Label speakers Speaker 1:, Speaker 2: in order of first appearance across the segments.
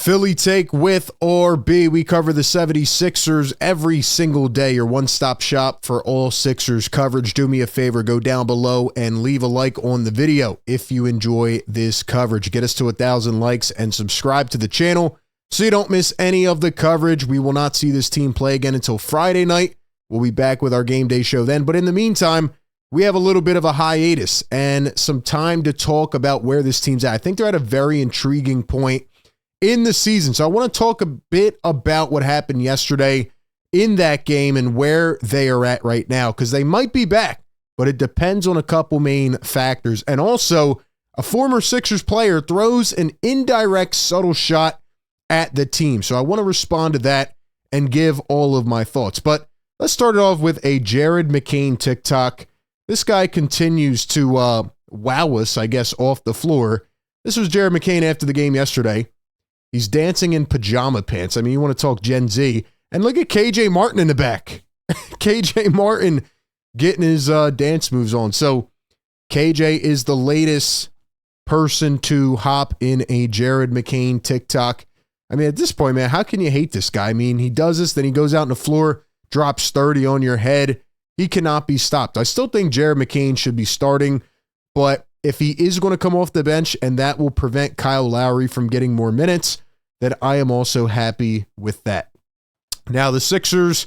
Speaker 1: Philly take with or B. We cover the 76ers every single day. Your one-stop shop for all Sixers coverage. Do me a favor, go down below and leave a like on the video if you enjoy this coverage. Get us to 1,000 likes and subscribe to the channel so you don't miss any of the coverage. We will not see this team play again until Friday night. We'll be back with our game day show then. But in the meantime, we have a little bit of a hiatus and some time to talk about where this team's at. I think they're at a very intriguing point in the season. So I want to talk a bit about what happened yesterday in that game and where they are at right now, because they might be back, but it depends on a couple main factors. And also, a former Sixers player throws an indirect, subtle shot at the team. So I want to respond to that and give all of my thoughts. But let's start it off with a Jared McCain TikTok. This guy continues to wow us, I guess, off the floor. This was Jared McCain after the game yesterday. He's dancing in pajama pants. I mean, you want to talk Gen Z. And look at KJ Martin in the back. KJ Martin getting his dance moves on. So KJ is the latest person to hop in a Jared McCain TikTok. I mean, at this point, man, how can you hate this guy? I mean, he does this, then he goes out on the floor, drops 30 on your head. He cannot be stopped. I still think Jared McCain should be starting, but if he is going to come off the bench and that will prevent Kyle Lowry from getting more minutes, then I am also happy with that. Now, the Sixers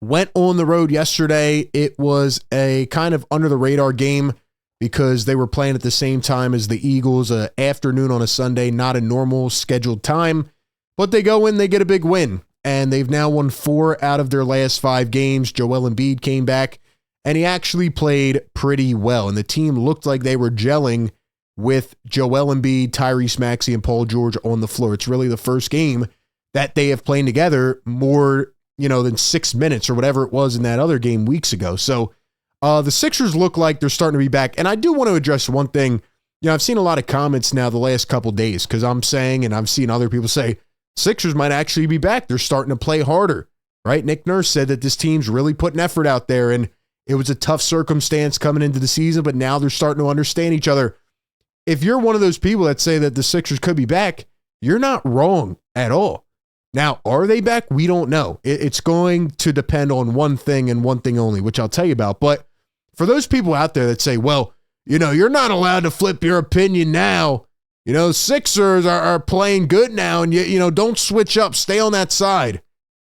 Speaker 1: went on the road yesterday. It was a kind of under the radar game because they were playing at the same time as the Eagles, afternoon on a Sunday, not a normal scheduled time, but they go in, they get a big win, and they've now won 4 out of their last 5 games. Joel Embiid came back, and he actually played pretty well. And the team looked like they were gelling with Joel Embiid, Tyrese Maxey, and Paul George on the floor. It's really the first game that they have played together more, than 6 minutes or whatever it was in that other game weeks ago. So the Sixers look like they're starting to be back. And I do want to address one thing. I've seen a lot of comments now the last couple days because I'm saying, and I've seen other people say, Sixers might actually be back. They're starting to play harder, right? Nick Nurse said that this team's really putting effort out there, and it was a tough circumstance coming into the season, but now they're starting to understand each other. If you're one of those people that say that the Sixers could be back, you're not wrong at all. Now, are they back? We don't know. It's going to depend on one thing and one thing only, which I'll tell you about. But for those people out there that say, well, you're not allowed to flip your opinion now. Sixers are playing good now, and don't switch up. Stay on that side.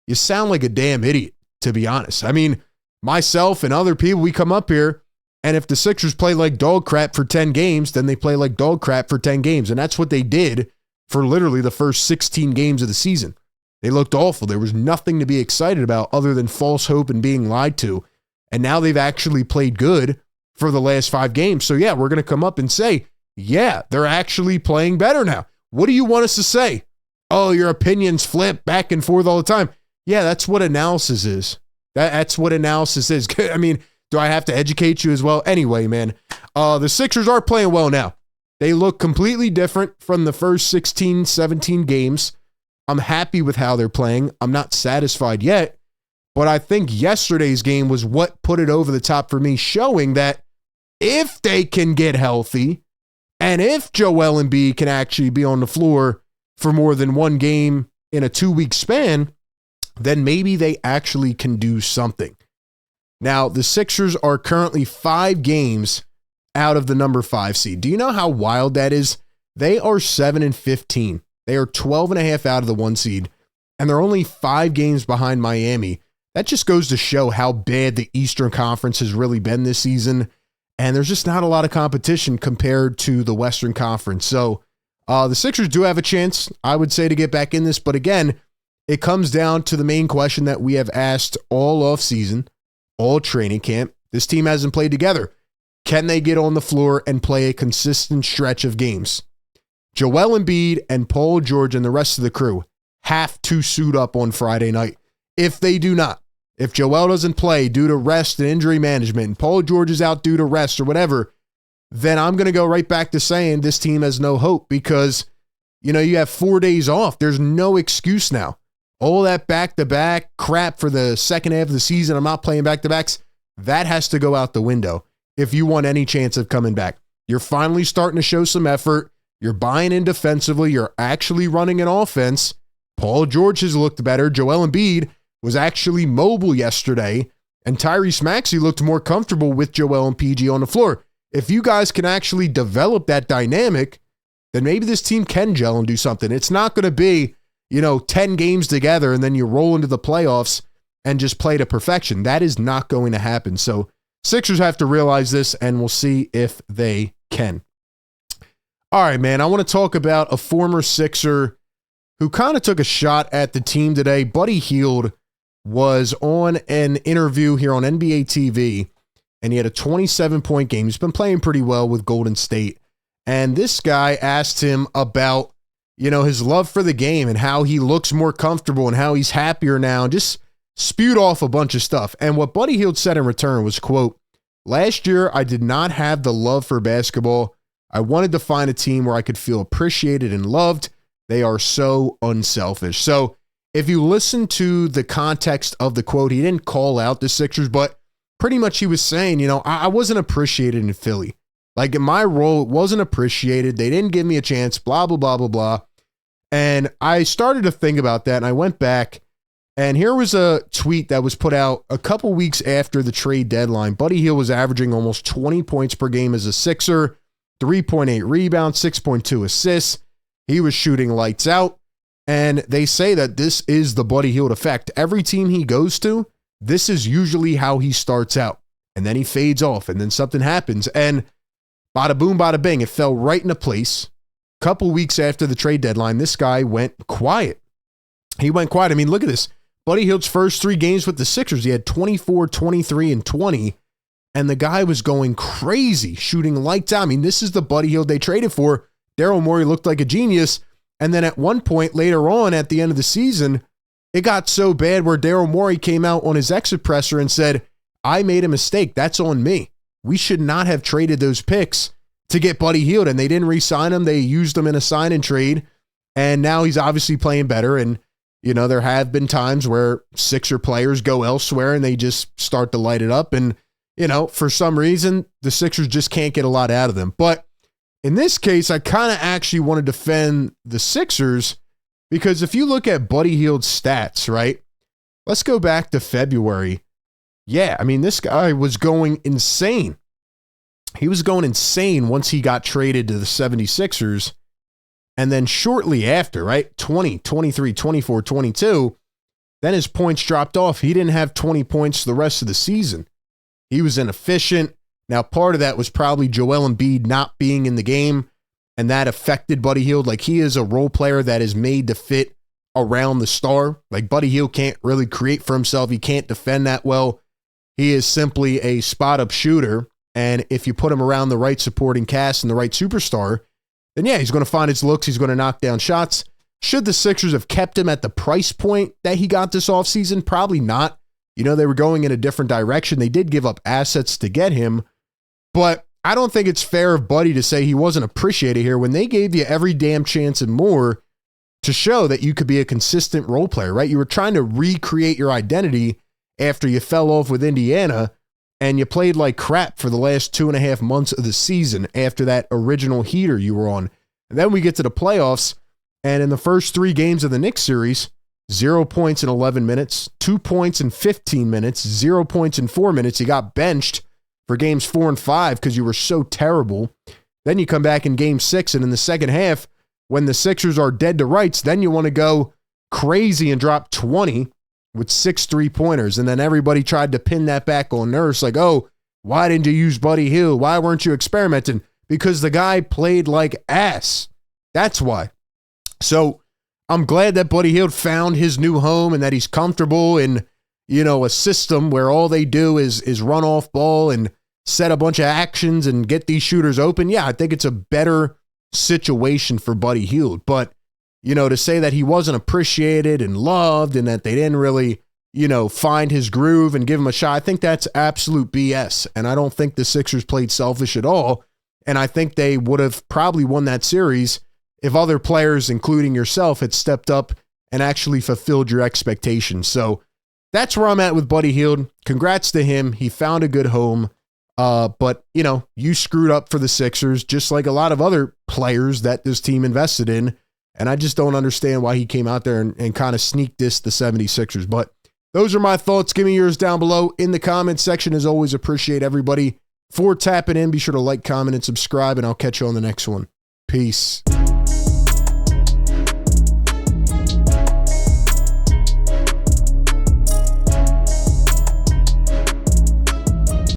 Speaker 1: You sound like a damn idiot, to be honest. I mean, myself and other people, we come up here, and if the Sixers play like dog crap for 10 games, then they play like dog crap for 10 games. And that's what they did for literally the first 16 games of the season. They looked awful. There was nothing to be excited about other than false hope and being lied to. And now they've actually played good for the last 5 games. So yeah, we're going to come up and say, yeah, they're actually playing better now. What do you want us to say? Oh, your opinions flip back and forth all the time. Yeah, that's what analysis is. That's what analysis is. I mean, do I have to educate you as well? Anyway, man, the Sixers are playing well now. They look completely different from the first 16, 17 games. I'm happy with how they're playing. I'm not satisfied yet, but I think yesterday's game was what put it over the top for me, showing that if they can get healthy and if Joel Embiid can actually be on the floor for more than one game in a 2-week span, then maybe they actually can do something. Now, the Sixers are currently 5 games out of the number 5 seed. Do you know how wild that is? They are 7-15. They are 12.5 out of the 1 seed, and they're only 5 games behind Miami. That just goes to show how bad the Eastern Conference has really been this season, and there's just not a lot of competition compared to the Western Conference. So the Sixers do have a chance, I would say, to get back in this, but again, it comes down to the main question that we have asked all offseason, all training camp. This team hasn't played together. Can they get on the floor and play a consistent stretch of games? Joel Embiid and Paul George and the rest of the crew have to suit up on Friday night. If they do not, if Joel doesn't play due to rest and injury management, and Paul George is out due to rest or whatever, then I'm going to go right back to saying this team has no hope because, you have 4 days off. There's no excuse now. All that back-to-back crap for the second half of the season, I'm not playing back-to-backs, that has to go out the window if you want any chance of coming back. You're finally starting to show some effort. You're buying in defensively. You're actually running an offense. Paul George has looked better. Joel Embiid was actually mobile yesterday, and Tyrese Maxey looked more comfortable with Joel and PG on the floor. If you guys can actually develop that dynamic, then maybe this team can gel and do something. It's not going to be, 10 games together and then you roll into the playoffs and just play to perfection. That is not going to happen. So Sixers have to realize this, and we'll see if they can. All right, man, I want to talk about a former Sixer who kind of took a shot at the team today. Buddy Hield was on an interview here on NBA TV, and he had a 27-point game. He's been playing pretty well with Golden State. And this guy asked him about, his love for the game and how he looks more comfortable and how he's happier now, and just spewed off a bunch of stuff. And what Buddy Hield said in return was, quote, "Last year, I did not have the love for basketball. I wanted to find a team where I could feel appreciated and loved. They are so unselfish." So if you listen to the context of the quote, he didn't call out the Sixers, but pretty much he was saying, I wasn't appreciated in Philly. Like, in my role, it wasn't appreciated. They didn't give me a chance, blah, blah, blah, blah, blah. And I started to think about that, and I went back, and here was a tweet that was put out a couple weeks after the trade deadline. Buddy Hield was averaging almost 20 points per game as a Sixer, 3.8 rebounds, 6.2 assists. He was shooting lights out, and they say that this is the Buddy Hield effect. Every team he goes to, this is usually how he starts out, and then he fades off, and then something happens, and bada boom, bada bing, it fell right into place. Couple weeks after the trade deadline, this guy went quiet. He went quiet. I mean, look at this. Buddy Hield's first 3 games with the Sixers, he had 24, 23, and 20, and the guy was going crazy, shooting lights out. I mean, this is the Buddy Hield they traded for. Daryl Morey looked like a genius, and then at one point later on at the end of the season, it got so bad where Daryl Morey came out on his exit presser and said, "I made a mistake. That's on me. We should not have traded those picks to get Buddy Hield," and they didn't re-sign him. They used him in a sign and trade, and now he's obviously playing better. And, there have been times where Sixer players go elsewhere and they just start to light it up. And, for some reason, the Sixers just can't get a lot out of them. But in this case, I kind of actually want to defend the Sixers, because if you look at Buddy Hield's stats, right? Let's go back to February. Yeah, I mean, this guy was going insane. He was going insane once he got traded to the 76ers. And then shortly after, right, 20, 23, 24, 22, then his points dropped off. He didn't have 20 points the rest of the season. He was inefficient. Now, part of that was probably Joel Embiid not being in the game, and that affected Buddy Hield. Like, he is a role player that is made to fit around the star. Like, Buddy Hield can't really create for himself. He can't defend that well. He is simply a spot-up shooter. And if you put him around the right supporting cast and the right superstar, then yeah, he's going to find his looks. He's going to knock down shots. Should the Sixers have kept him at the price point that he got this offseason? Probably not. They were going in a different direction. They did give up assets to get him. But I don't think it's fair of Buddy to say he wasn't appreciated here when they gave you every damn chance and more to show that you could be a consistent role player, right? You were trying to recreate your identity after you fell off with Indiana, and you played like crap for the last 2.5 months of the season after that original heater you were on. And then we get to the playoffs, and in the first 3 games of the Knicks series, 0 points in 11 minutes, 2 points in 15 minutes, 0 points in 4 minutes. You got benched for games 4 and 5 because you were so terrible. Then you come back in game 6, and in the second half, when the Sixers are dead to rights, then you want to go crazy and drop 20 with 6 3-pointers. And then everybody tried to pin that back on Nurse, like, oh, why didn't you use Buddy Hield? Why weren't you experimenting? Because the guy played like ass. That's why. So I'm glad that Buddy Hield found his new home and that he's comfortable in, a system where all they do is run off ball and set a bunch of actions and get these shooters open. Yeah, I think it's a better situation for Buddy Hield. But, to say that he wasn't appreciated and loved and that they didn't really, find his groove and give him a shot, I think that's absolute BS. And I don't think the Sixers played selfish at all. And I think they would have probably won that series if other players, including yourself, had stepped up and actually fulfilled your expectations. So that's where I'm at with Buddy Hield. Congrats to him. He found a good home. But, you know, you screwed up for the Sixers, just like a lot of other players that this team invested in. And I just don't understand why he came out there and kind of sneak dissed the 76ers. But those are my thoughts. Give me yours down below in the comments section. As always, appreciate everybody for tapping in. Be sure to like, comment, and subscribe, and I'll catch you on the next one. Peace.